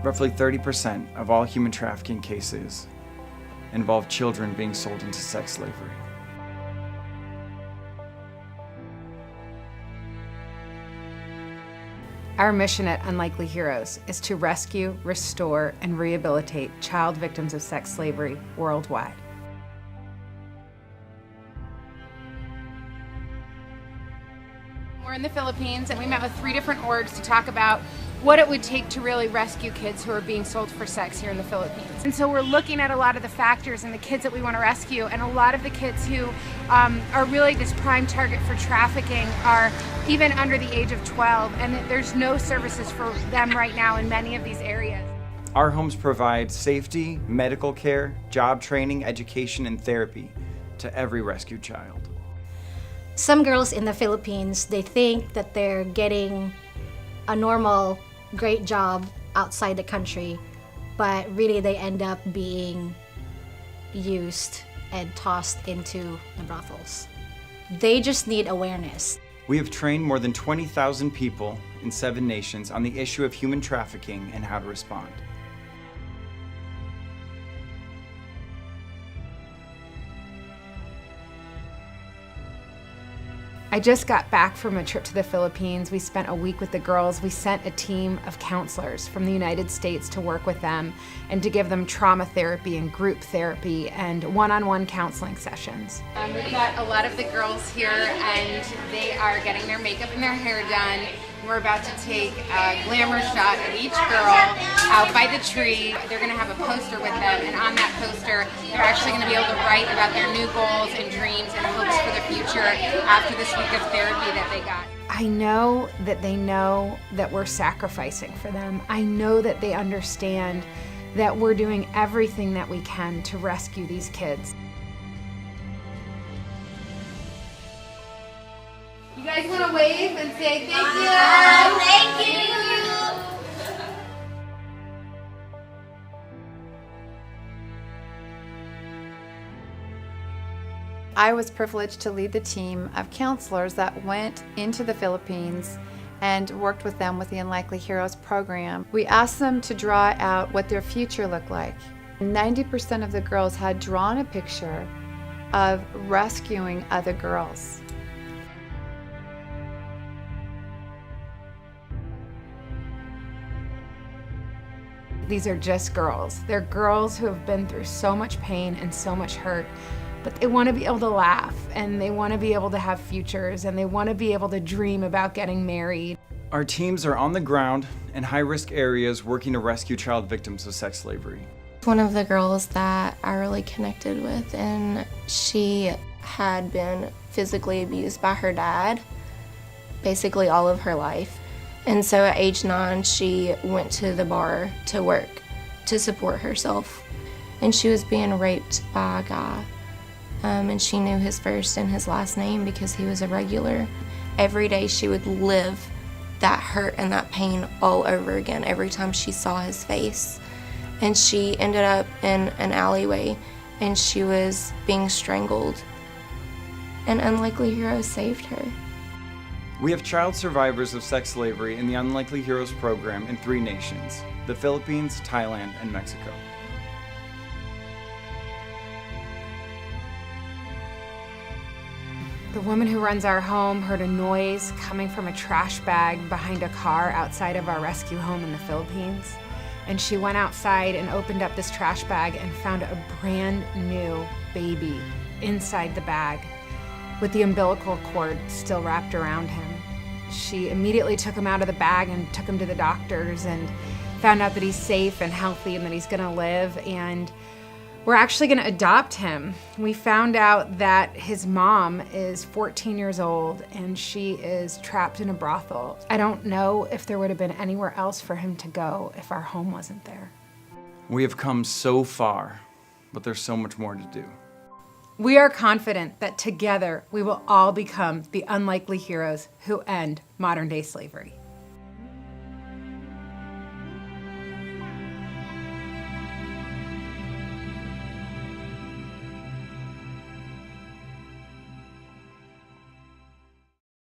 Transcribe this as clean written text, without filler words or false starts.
Roughly 30% of all human trafficking cases involve children being sold into sex slavery. Our mission at Unlikely Heroes is to rescue, restore, and rehabilitate child victims of sex slavery worldwide. We're in the Philippines, and we met with 3 different orgs to talk about what it would take to really rescue kids who are being sold for sex here in the Philippines. And so we're looking at a lot of the factors and the kids that we want to rescue, and a lot of the kids who are really this prime target for trafficking are even under the age of 12, and there's no services for them right now in many of these areas. Our homes provide safety, medical care, job training, education, and therapy to every rescued child. Some girls in the Philippines, they think that they're getting a normal, great job outside the country, but really they end up being used and tossed into the brothels. They just need awareness. We have trained more than 20,000 people in 7 nations on the issue of human trafficking and how to respond. I just got back from a trip to the Philippines. We spent a week with the girls. We sent a team of counselors from the United States to work with them and to give them trauma therapy and group therapy and one-on-one counseling sessions. We've got a lot of the girls here, and they are getting their makeup and their hair done. We're about to take a glamour shot of each girl out by the tree. They're going to have a poster with them, and on that poster, they're actually going to be able to write about their new goals and dreams and hopes for the future after this week of therapy that they got. I know that they know that we're sacrificing for them. I know that they understand that we're doing everything that we can to rescue these kids. You guys want to wave and say thank you? Thank you! I was privileged to lead the team of counselors that went into the Philippines and worked with them with the Unlikely Heroes program. We asked them to draw out what their future looked like. 90% of the girls had drawn a picture of rescuing other girls. These are just girls. They're girls who have been through so much pain and so much hurt, but they want to be able to laugh, and they want to be able to have futures, and they want to be able to dream about getting married. Our teams are on the ground in high-risk areas working to rescue child victims of sex slavery. One of the girls that I really connected with, and she had been physically abused by her dad basically all of her life. And so at age 9, she went to the bar to work to support herself. And she was being raped by a guy. And she knew his first and his last name because he was a regular. Every day she would live that hurt and that pain all over again every time she saw his face. And she ended up in an alleyway and she was being strangled. And Unlikely Heroes saved her. We have child survivors of sex slavery in the Unlikely Heroes program in 3 nations: the Philippines, Thailand, and Mexico. The woman who runs our home heard a noise coming from a trash bag behind a car outside of our rescue home in the Philippines. And she went outside and opened up this trash bag and found a brand new baby inside the bag with the umbilical cord still wrapped around him. She immediately took him out of the bag and took him to the doctors and found out that he's safe and healthy and that he's gonna live, and we're actually gonna adopt him. We found out that his mom is 14 years old and she is trapped in a brothel. I don't know if there would have been anywhere else for him to go if our home wasn't there. We have come so far, but there's so much more to do. We are confident that together we will all become the unlikely heroes who end modern-day slavery.